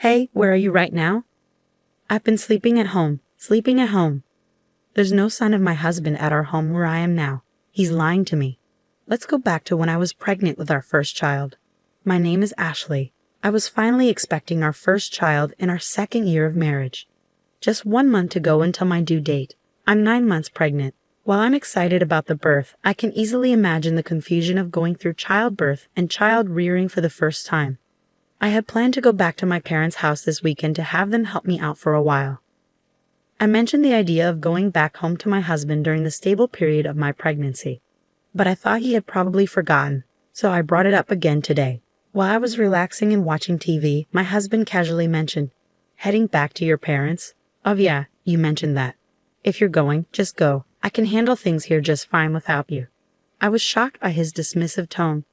Hey, where are you right now? I've been sleeping at home. There's no sign of my husband at our home where I am now. He's lying to me. Let's go back to when I was pregnant with our first child. My name is Ashley. I was finally expecting our first child in our second year of marriage. Just 1 month to go until my due date. I'm 9 months pregnant. While I'm excited about the birth, I can easily imagine the confusion of going through childbirth and child rearing for the first time. I had planned to go back to my parents' house this weekend to have them help me out for a while. I mentioned the idea of going back home to my husband during the stable period of my pregnancy, but I thought he had probably forgotten, so I brought it up again today. While I was relaxing and watching TV, my husband casually mentioned, "Heading back to your parents? Oh yeah, you mentioned that. If you're going, just go. I can handle things here just fine without you." I was shocked by his dismissive tone,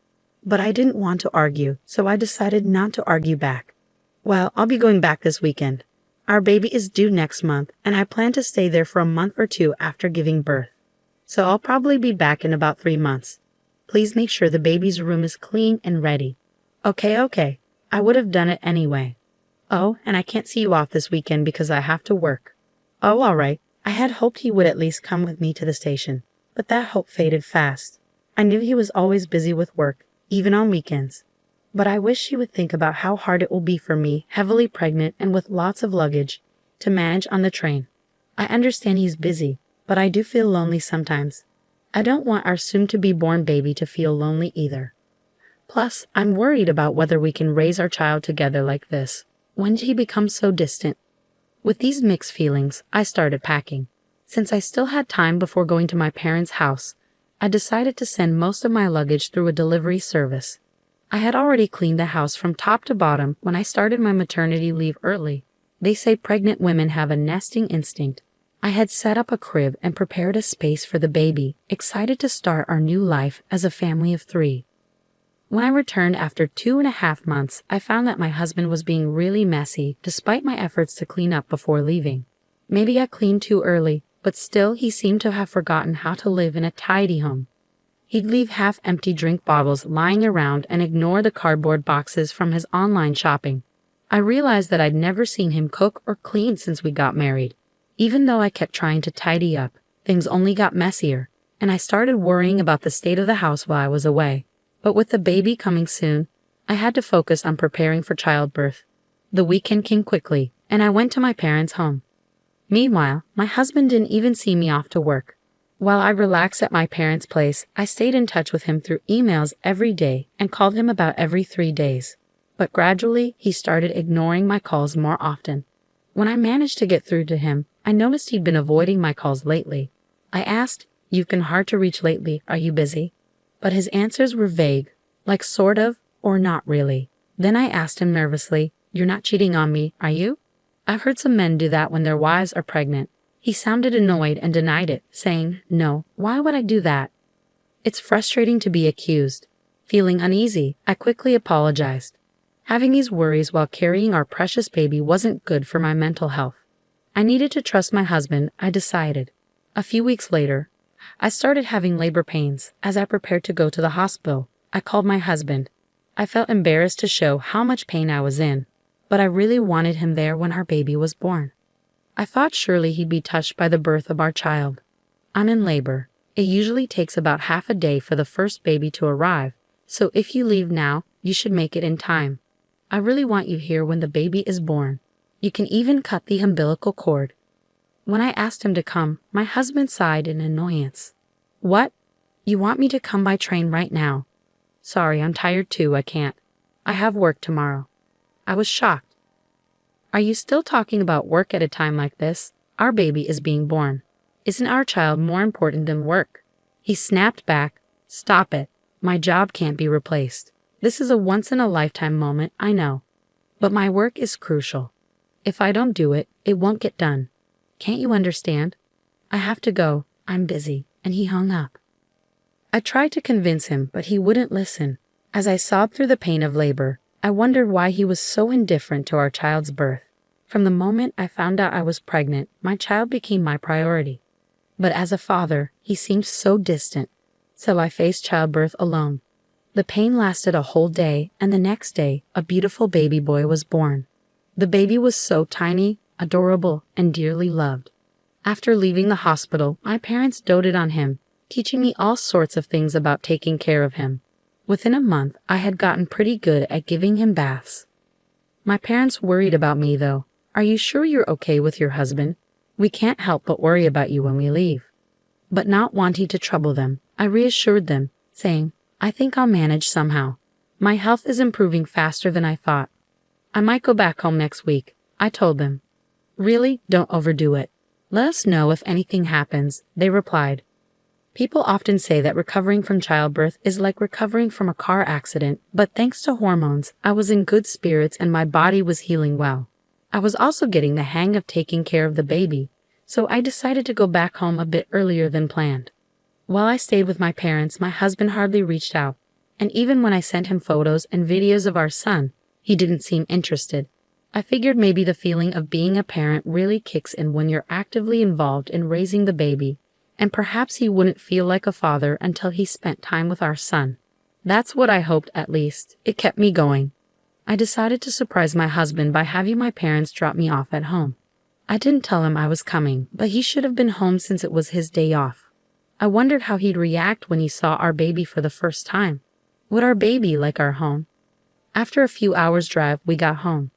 but I didn't want to argue, so I decided not to argue back. "Well, I'll be going back this weekend. Our baby is due next month, and I plan to stay there for a month or two after giving birth. So I'll probably be back in about 3 months. Please make sure the baby's room is clean and ready." Okay. I would have done it anyway. "Oh, and I can't see you off this weekend because I have to work." "Oh, all right." I had hoped he would at least come with me to the station, but that hope faded fast. I knew he was always busy with work, even on weekends. But I wish he would think about how hard it will be for me, heavily pregnant and with lots of luggage, to manage on the train. I understand he's busy, but I do feel lonely sometimes. I don't want our soon-to-be-born baby to feel lonely either. Plus, I'm worried about whether we can raise our child together like this. When did he become so distant? With these mixed feelings, I started packing. Since I still had time before going to my parents' house, I decided to send most of my luggage through a delivery service. I had already cleaned the house from top to bottom when I started my maternity leave early. They say pregnant women have a nesting instinct. I had set up a crib and prepared a space for the baby, excited to start our new life as a family of 3. When I returned after 2.5 months, I found that my husband was being really messy despite my efforts to clean up before leaving. Maybe I cleaned too early, but still he seemed to have forgotten how to live in a tidy home. He'd leave half-empty drink bottles lying around and ignore the cardboard boxes from his online shopping. I realized that I'd never seen him cook or clean since we got married. Even though I kept trying to tidy up, things only got messier, and I started worrying about the state of the house while I was away. But with the baby coming soon, I had to focus on preparing for childbirth. The weekend came quickly, and I went to my parents' home. Meanwhile, my husband didn't even see me off to work. While I relaxed at my parents' place, I stayed in touch with him through emails every day and called him about every 3 days. But gradually, he started ignoring my calls more often. When I managed to get through to him, I noticed he'd been avoiding my calls lately. I asked, "You've been hard to reach lately. Are you busy?" But his answers were vague, like sort of or not really. Then I asked him nervously, "You're not cheating on me, are you?" I've heard some men do that when their wives are pregnant. He sounded annoyed and denied it, saying, "No, why would I do that?" It's frustrating to be accused. Feeling uneasy, I quickly apologized. Having these worries while carrying our precious baby wasn't good for my mental health. I needed to trust my husband, I decided. A few weeks later, I started having labor pains. As I prepared to go to the hospital, I called my husband. I felt embarrassed to show how much pain I was in, but I really wanted him there when our baby was born. I thought surely he'd be touched by the birth of our child. I'm in labor. It usually takes about half a day for the first baby to arrive, so if you leave now, you should make it in time. I really want you here when the baby is born. You can even cut the umbilical cord. When I asked him to come, my husband sighed in annoyance. "What? You want me to come by train right now?" "Sorry, I'm tired too, I can't. I have work tomorrow." I was shocked. "Are you still talking about work at a time like this? Our baby is being born. Isn't our child more important than work?" He snapped back, "Stop it. My job can't be replaced. This is a once-in-a-lifetime moment, I know. But my work is crucial. If I don't do it, it won't get done. Can't you understand? I have to go. I'm busy." And he hung up. I tried to convince him, but he wouldn't listen. As I sobbed through the pain of labor, I wondered why he was so indifferent to our child's birth. From the moment I found out I was pregnant, my child became my priority. But as a father, he seemed so distant, so I faced childbirth alone. The pain lasted a whole day, and the next day, a beautiful baby boy was born. The baby was so tiny, adorable, and dearly loved. After leaving the hospital, my parents doted on him, teaching me all sorts of things about taking care of him. Within a month, I had gotten pretty good at giving him baths. My parents worried about me, though. "Are you sure you're okay with your husband? We can't help but worry about you when we leave." But not wanting to trouble them, I reassured them, saying, "I think I'll manage somehow. My health is improving faster than I thought. I might go back home next week," I told them. "Really, don't overdo it. Let us know if anything happens," they replied. People often say that recovering from childbirth is like recovering from a car accident, but thanks to hormones, I was in good spirits and my body was healing well. I was also getting the hang of taking care of the baby, so I decided to go back home a bit earlier than planned. While I stayed with my parents, my husband hardly reached out, and even when I sent him photos and videos of our son, he didn't seem interested. I figured maybe the feeling of being a parent really kicks in when you're actively involved in raising the baby, and perhaps he wouldn't feel like a father until he spent time with our son. That's what I hoped, at least. It kept me going. I decided to surprise my husband by having my parents drop me off at home. I didn't tell him I was coming, but he should have been home since it was his day off. I wondered how he'd react when he saw our baby for the first time. Would our baby like our home? After a few hours' drive, we got home.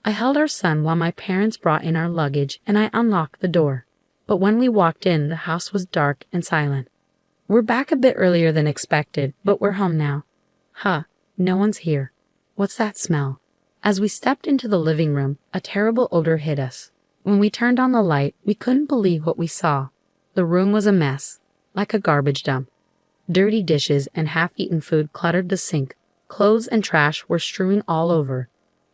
I held our son while my parents brought in our luggage, and I unlocked the door. But when we walked in, the house was dark and silent. "We're back a bit earlier than expected, but we're home now." "Huh, no one's here. What's that smell?" As we stepped into the living room, a terrible odor hit us. When we turned on the light, we couldn't believe what we saw. The room was a mess, like a garbage dump. Dirty dishes and half-eaten food cluttered the sink. Clothes and trash were strewn all over.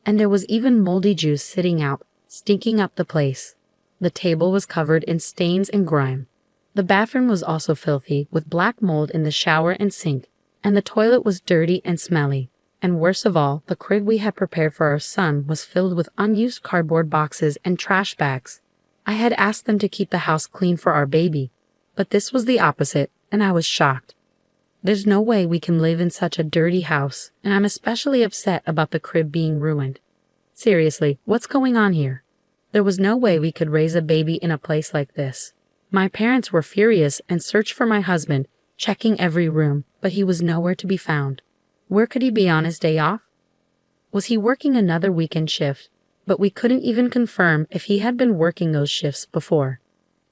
And there was even moldy juice sitting out, stinking up the place. The table was covered in stains and grime. The bathroom was also filthy, with black mold in the shower and sink, and the toilet was dirty and smelly. And worst of all, the crib we had prepared for our son was filled with unused cardboard boxes and trash bags. I had asked them to keep the house clean for our baby, but this was the opposite, and I was shocked. There's no way we can live in such a dirty house, and I'm especially upset about the crib being ruined. Seriously, what's going on here? There was no way we could raise a baby in a place like this. My parents were furious and searched for my husband, checking every room, but he was nowhere to be found. Where could he be on his day off? Was he working another weekend shift? But we couldn't even confirm if he had been working those shifts before.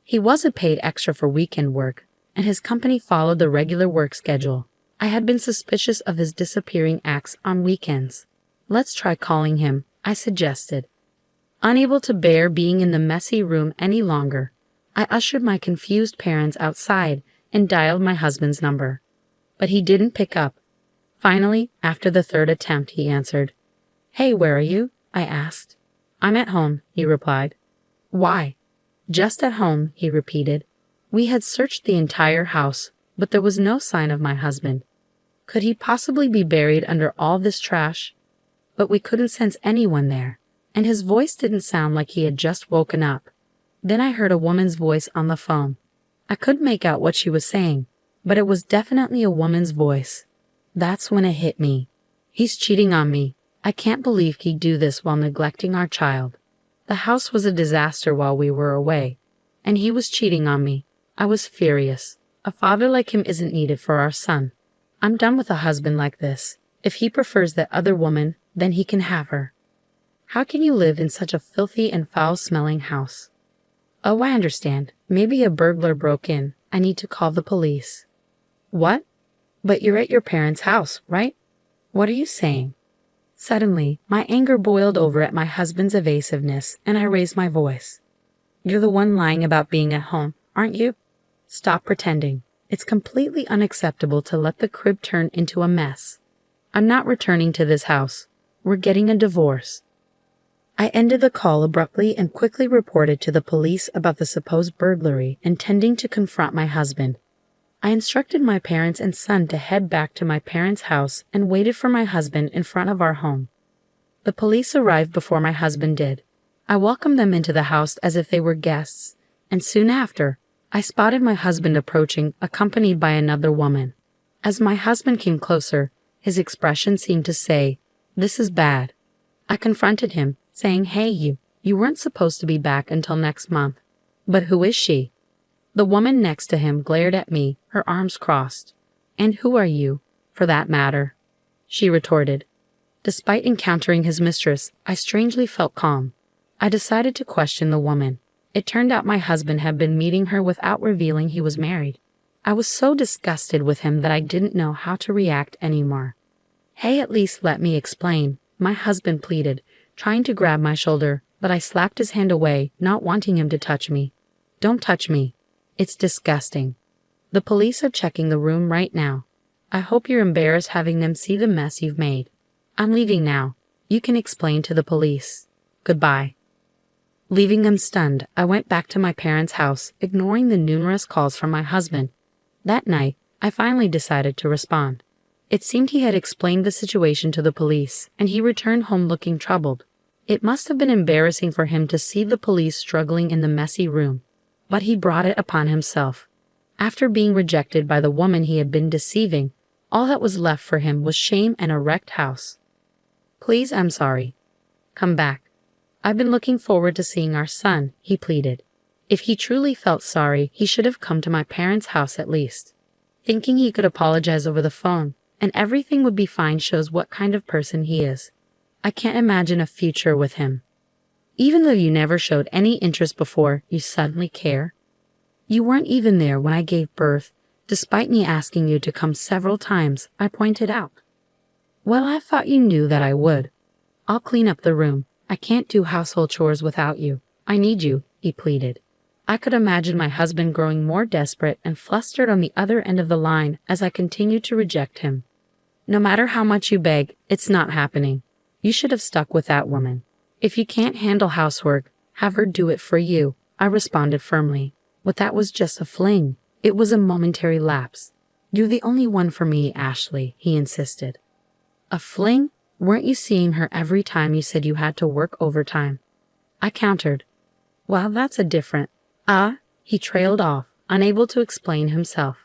He wasn't paid extra for weekend work, and his company followed the regular work schedule. I had been suspicious of his disappearing acts on weekends. "Let's try calling him," I suggested. Unable to bear being in the messy room any longer, I ushered my confused parents outside and dialed my husband's number. But he didn't pick up. Finally, after the third attempt, he answered. "Hey, where are you?" I asked. "I'm at home," he replied. "Why?" "Just at home," he repeated. We had searched the entire house, but there was no sign of my husband. Could he possibly be buried under all this trash? But we couldn't sense anyone there, and his voice didn't sound like he had just woken up. Then I heard a woman's voice on the phone. I couldn't make out what she was saying, but it was definitely a woman's voice. That's when it hit me. He's cheating on me. I can't believe he'd do this while neglecting our child. The house was a disaster while we were away, and he was cheating on me. I was furious. A father like him isn't needed for our son. I'm done with a husband like this. If he prefers that other woman, then he can have her. How can you live in such a filthy and foul-smelling house? Oh, I understand. Maybe a burglar broke in. I need to call the police. What? But you're at your parents' house, right? What are you saying? Suddenly, my anger boiled over at my husband's evasiveness, and I raised my voice. You're the one lying about being at home, aren't you? Stop pretending. It's completely unacceptable to let the crib turn into a mess. I'm not returning to this house. We're getting a divorce. I ended the call abruptly and quickly reported to the police about the supposed burglary, intending to confront my husband. I instructed my parents and son to head back to my parents' house and waited for my husband in front of our home. The police arrived before my husband did. I welcomed them into the house as if they were guests, and soon after, I spotted my husband approaching, accompanied by another woman. As my husband came closer, his expression seemed to say, "This is bad." I confronted him, saying, "Hey, you weren't supposed to be back until next month." "But who is she?" The woman next to him glared at me, her arms crossed. "And who are you, for that matter?" she retorted. Despite encountering his mistress, I strangely felt calm. I decided to question the woman. It turned out my husband had been meeting her without revealing he was married. I was so disgusted with him that I didn't know how to react anymore. "Hey, at least let me explain," my husband pleaded, trying to grab my shoulder, but I slapped his hand away, not wanting him to touch me. "Don't touch me. It's disgusting. The police are checking the room right now. I hope you're embarrassed having them see the mess you've made. I'm leaving now. You can explain to the police. Goodbye." Leaving them stunned, I went back to my parents' house, ignoring the numerous calls from my husband. That night, I finally decided to respond. It seemed he had explained the situation to the police, and he returned home looking troubled. It must have been embarrassing for him to see the police struggling in the messy room, but he brought it upon himself. After being rejected by the woman he had been deceiving, all that was left for him was shame and a wrecked house. "Please, I'm sorry. Come back. I've been looking forward to seeing our son," he pleaded. If he truly felt sorry, he should have come to my parents' house at least. Thinking he could apologize over the phone, and everything would be fine shows what kind of person he is. I can't imagine a future with him. Even though you never showed any interest before, you suddenly care? You weren't even there when I gave birth, despite me asking you to come several times, I pointed out. "Well, I thought you knew that I would. I'll clean up the room. I can't do household chores without you. I need you," he pleaded. I could imagine my husband growing more desperate and flustered on the other end of the line as I continued to reject him. "No matter how much you beg, it's not happening. You should have stuck with that woman. If you can't handle housework, have her do it for you," I responded firmly. "But that was just a fling. It was a momentary lapse. You're the only one for me, Ashley," he insisted. "A fling? Weren't you seeing her every time you said you had to work overtime?" I countered. "Well, that's a different..." He trailed off, unable to explain himself.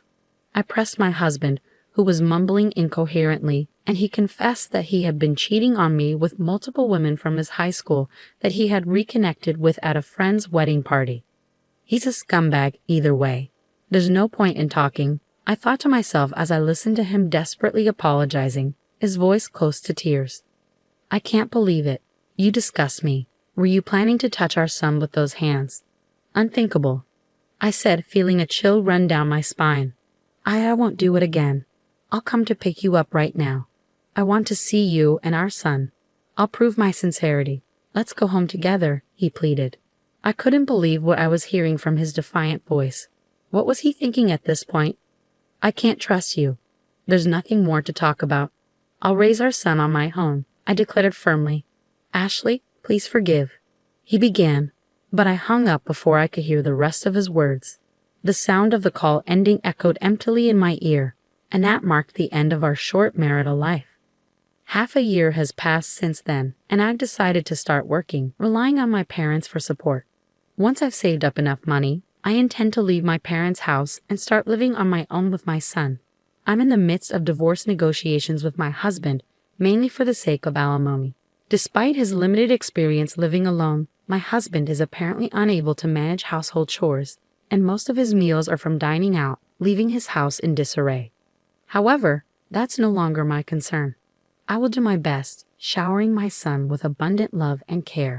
I pressed my husband, who was mumbling incoherently, and he confessed that he had been cheating on me with multiple women from his high school that he had reconnected with at a friend's wedding party. He's a scumbag either way. There's no point in talking, I thought to myself as I listened to him desperately apologizing, his voice close to tears. "I can't believe it. You disgust me. Were you planning to touch our son with those hands?" "Unthinkable," I said, feeling a chill run down my spine. I won't do it again. I'll come to pick you up right now. I want to see you and our son. I'll prove my sincerity. Let's go home together," he pleaded. I couldn't believe what I was hearing from his defiant voice. What was he thinking at this point? "I can't trust you. There's nothing more to talk about. I'll raise our son on my own," I declared firmly. "Ashley, please forgive," he began, but I hung up before I could hear the rest of his words. The sound of the call ending echoed emptily in my ear, and that marked the end of our short marital life. Half a year has passed since then, and I've decided to start working, relying on my parents for support. Once I've saved up enough money, I intend to leave my parents' house and start living on my own with my son. I'm in the midst of divorce negotiations with my husband, mainly for the sake of alimony. Despite his limited experience living alone, my husband is apparently unable to manage household chores, and most of his meals are from dining out, leaving his house in disarray. However, that's no longer my concern. I will do my best, showering my son with abundant love and care,